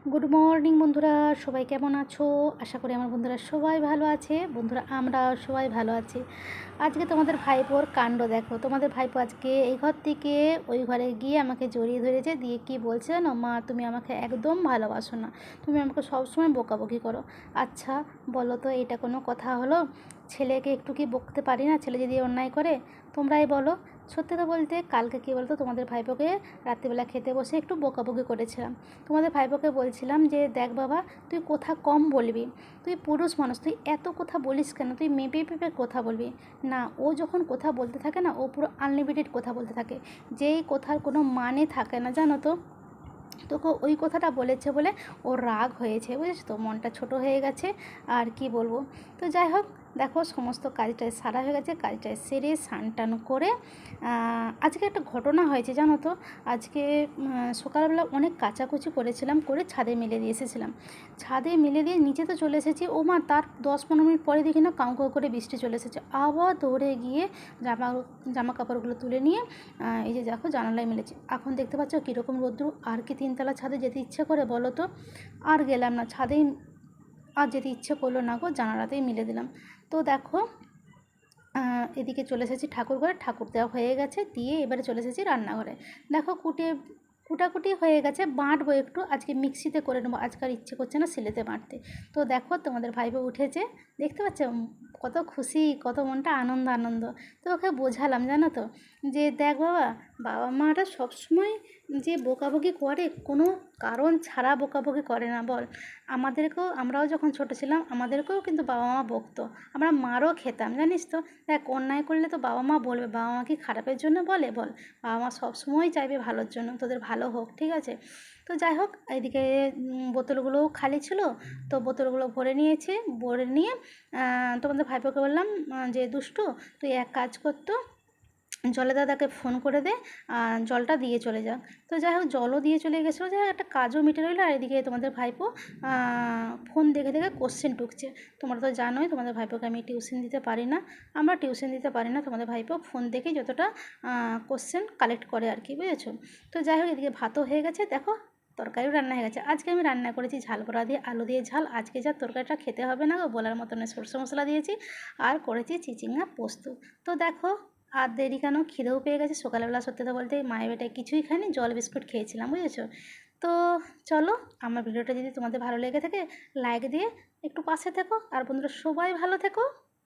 Good morning বন্ধুরা, সবাই কেমন আছো? আশা করি আমার বন্ধুরা সবাই ভালো আছে। বন্ধুরা, আমরা সবাই ভালো আছি। আজকে তোমাদের ভাইপোর কাণ্ড দেখো। তোমাদের ভাইপো আজকে এই ঘর থেকে ওই ঘরে গিয়ে আমাকে জড়িয়ে ধরেছে, দিয়ে কি বলছে জানো? মা, তুমি আমাকে একদম ভালোবাসো না, তুমি আমাকে সবসময় বকাবকি করো। আচ্ছা বলো তো, এটা কোনো কথা হলো? ছেলেকে একটু কি বকতে পারি না? ছেলে যদি অন্যায় করে তোমরাই বলো। সত্যি তো বলতে, কালকে কী বলতো, তোমাদের ভাইপোকে রাত্রিবেলা খেতে বসে একটু বকাবকি করেছিলাম। তোমাদের ভাইপোকে বলছিলাম যে দেখ বাবা, তুই কথা কম বলবি, তুই পুরুষ মানুষ, তুই এত কথা বলিস কেন, তুই মেপে মেপে কথা বলবি না। ও যখন কথা বলতে থাকে না, ও পুরো আনলিমিটেড কথা বলতে থাকে, যেই কথার কোনো মানে থাকে না, জানো তো। তোকে ওই কথাটা বলেছে বলে ওর রাগ হয়েছে, বুঝেছো তো, মনটা ছোট হয়ে গেছে। আর কি বলবো। তো যাই হোক, দেখো সমস্ত কাজটায় সারা হয়ে গেছে, কাজটায় সেরে স্নান টান করে আজকে একটা ঘটনা হয়েছে জানো তো। আজকে সকালবেলা অনেক কাচাকুচি করেছিলাম, করে ছাদে মেলে দিয়ে এসেছিলাম। ছাদে মেলে দিয়ে নিচে তো চলে এসেছি, ও মা তার 10-15 মিনিট পরে দেখি না কাউ কাউ করে বৃষ্টি চলে এসেছে। আবার দৌড়ে গিয়ে জামা কাপড়গুলো তুলে নিয়ে এই যে দেখো জানালায় মেলেছি। এখন দেখতে পাচ্ছ কীরকম রোদ্দুর। আর কি 3তলা ছাদে যেতে ইচ্ছে করে বলো তো? আর গেলাম না ছাদেই, আর যেতে ইচ্ছে করলো না গো, জানালাতেই মিলে দিলাম। তো দেখো এদিকে চলে এসেছি ঠাকুর ঘরে, ঠাকুর দেওয়া হয়ে গেছে, দিয়ে এবারে চলে এসেছি রান্নাঘরে। দেখো কুটাকুটি হয়ে গেছে, বাঁটবো একটু, আজকে মিক্সিতে করে নেবো, আজকাল ইচ্ছে করছে না সিলেতে বাঁটতে। তো দেখো তোমাদের ভাইপো উঠেছে, দেখতে পাচ্ছ কত খুশি, কত মনটা আনন্দ আনন্দ। তো ওকে বোঝালাম জানো তো, যে দেখ বাবা, বাবা মারা সবসময় যে বকাবকি করে কোনো কারণ ছাড়া বকাবকি করে না, বল। আমরাও যখন ছোটো ছিলাম আমাদেরকেও কিন্তু বাবা মা বকতো, আমরা মারও খেতাম, জানিস তো। দেখ, অন্যায় করলে তো বাবা মা বলবে, বাবা মা কি খারাপের জন্য বলে বল? বাবা মা সবসময় চাইবে ভালোর জন্য, তোদের ভালো হোক, ঠিক আছে। তো যাই হোক, এইদিকে বোতলগুলোও খালি ছিল, তো বোতলগুলো ভরে নিয়েছি। ভরে নিয়ে তোমাদের ভাইপোকে বললাম যে দুষ্টু, তুই এক কাজ করতো, জলে দাদাকে ফোন করে দে, জলটা দিয়ে চলে যাক। তো যাই হোক, জলও দিয়ে চলে গেছিলো, যাই হোক একটা কাজও মিটে রইলো। আর এদিকে তোমাদের ভাইপো ফোন দেখে দেখে কোশ্চেন টুকছে। তোমরা তো জানোই তোমাদের ভাইপোকে আমি টিউশন দিতে পারি না, আমরা টিউশন দিতে পারি না। তোমাদের ভাইপো ফোন দেখেই যতটা কোশ্চেন কালেক্ট করে আর কি, বুঝেছো। তো যাই হোক, এদিকে ভাতও হয়ে গেছে, দেখো তরকারিও রান্না হয়ে গেছে। আজকে আমি রান্না করেছি ঝাল বড়া দিয়ে, আলু দিয়ে ঝাল। আজকে যা তরকারিটা খেতে হবে না গো, বলার মতন সরষে মশলা দিয়েছি, আর করেছি চিচিঙ্গা পোস্ত। তো দেখো, আর দেরি কেন, খিদেও পেয়ে গেছে। সকালবেলা সত্যি কথা বলতে মায়ের বেটায় কিছুই খাইনি, জল বিস্কুট খেয়েছিলাম, বুঝেছো। তো চলো, আমার ভিডিওটা যদি তোমাদের ভালো লেগে থাকে লাইক দিয়ে একটু পাশে থেকো, আর বন্ধুরা সবাই ভালো থেকো।